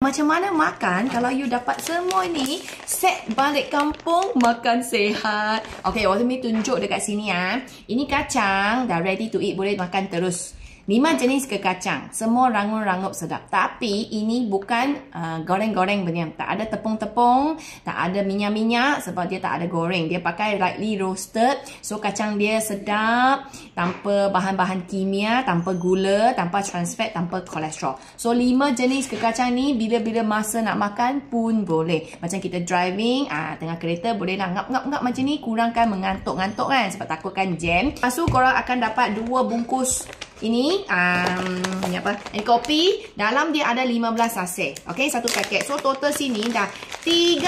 macam mana makan kalau you dapat semua ni set balik kampung makan sihat. Okay, waktu ni tunjuk dekat sini ya. Ini kacang dah ready to eat, boleh makan terus. 5 jenis ke kacang. Semua rangup-rangup sedap. Tapi ini bukan goreng-goreng beniam. Tak ada tepung-tepung. Tak ada minyak-minyak sebab dia tak ada goreng. Dia pakai lightly roasted. So kacang dia sedap. Tanpa bahan-bahan kimia. Tanpa gula. Tanpa trans fat. Tanpa kolesterol. So 5 jenis ke kacang ni bila-bila masa nak makan pun boleh. Macam kita driving. Tengah kereta boleh lah ngap-ngap-ngap macam ni. Kurangkan mengantuk-ngantuk kan. Sebab takutkan jam. Lepas tu korang akan dapat 2 bungkus ini ini kopi. Dalam dia ada 15 sachet. Okey, satu paket. So total sini dah 30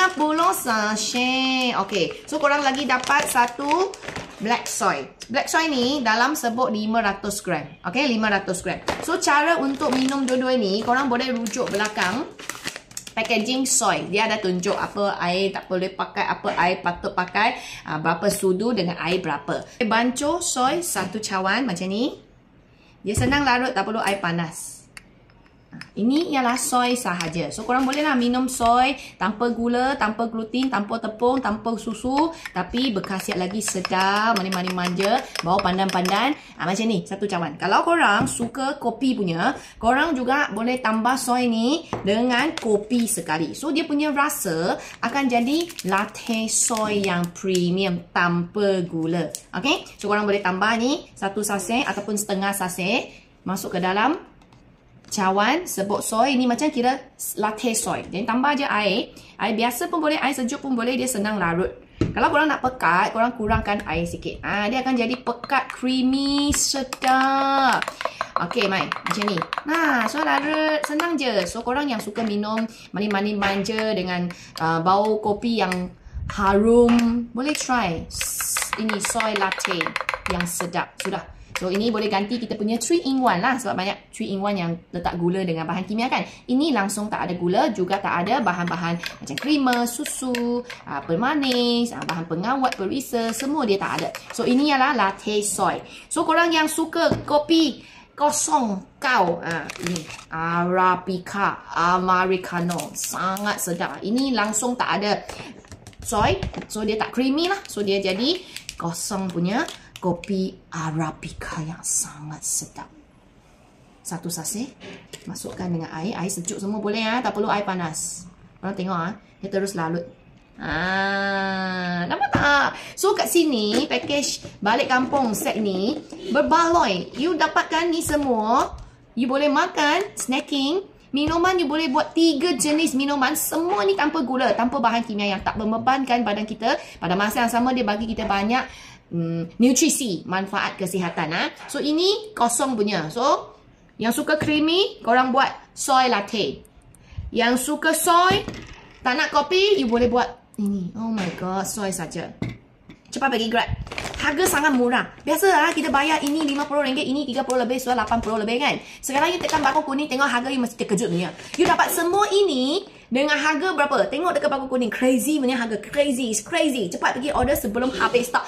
sachet. Okey. So korang lagi dapat satu black soy. Black soy ni dalam sebut 500 gram. Okey, 500 gram. So cara untuk minum dua-dua ni, korang boleh rujuk belakang packaging soy. Dia ada tunjuk apa air tak boleh pakai, apa air patut pakai, berapa sudu dengan air berapa. Bancuh soy 1 cawan macam ni. Dia senang larut, tak perlu air panas. Ini ialah soy sahaja. So korang bolehlah minum soy tanpa gula, tanpa gluten, tanpa tepung, tanpa susu. Tapi berkhasiat lagi sedap, manis-manis manja, bau pandan-pandan. Macam ni, 1 cawan. Kalau korang suka kopi punya, korang juga boleh tambah soy ni dengan kopi sekali. So dia punya rasa akan jadi latte soy yang premium tanpa gula. Okay? So korang boleh tambah ni 1 sachet ataupun setengah sachet masuk ke dalam cawan sebut soy. Ni macam kira latte soy. Jadi tambah je air. Air biasa pun boleh, air sejuk pun boleh. Dia senang larut. Kalau korang nak pekat, korang kurangkan air sikit. Dia akan jadi pekat, creamy, sedap. Okay, mai. Macam ni. So larut. Senang je. So korang yang suka minum manis-manis manja dengan bau kopi yang harum, boleh try ini soy latte yang sedap. Sudah. So ini boleh ganti kita punya 3-in-1 lah. Sebab banyak 3-in-1 yang letak gula dengan bahan kimia kan. Ini langsung tak ada gula. Juga tak ada bahan-bahan macam creamer, susu, pemanis, bahan pengawet, perisa. Semua dia tak ada. So ini ialah latte soy. So korang yang suka kopi kosong kau, ini Arabica Americano, sangat sedap. Ini langsung tak ada soy. So dia tak creamy lah. So dia jadi kosong punya kopi Arabica yang sangat sedap. 1 sachet. Masukkan dengan air. Air sejuk semua boleh tak perlu air panas. Korang tengok dia terus larut. Nampak tak? So kat sini package balik kampung set ni berbaloi. You dapatkan ni semua. You boleh makan, snacking. Minuman you boleh buat 3 jenis minuman. Semua ni tanpa gula, tanpa bahan kimia yang tak membebankan badan kita. Pada masa yang sama dia bagi kita banyak nutrisi, manfaat kesihatan. So ini kosong punya. So yang suka creamy, korang buat soy latte. Yang suka soy, tak nak kopi, you boleh buat ini. Oh my god, soy saja. Cepat pergi Grab. Harga sangat murah. Biasa kita bayar ini RM50, ini RM30 lebih, so RM80 lebih kan. Sekarang you tekan bako kuning, tengok harga you mesti terkejut punya. You dapat semua ini dengan harga berapa? Tengok dekat bako kuning. Crazy punya harga. Crazy. Cepat pergi order sebelum habis stok.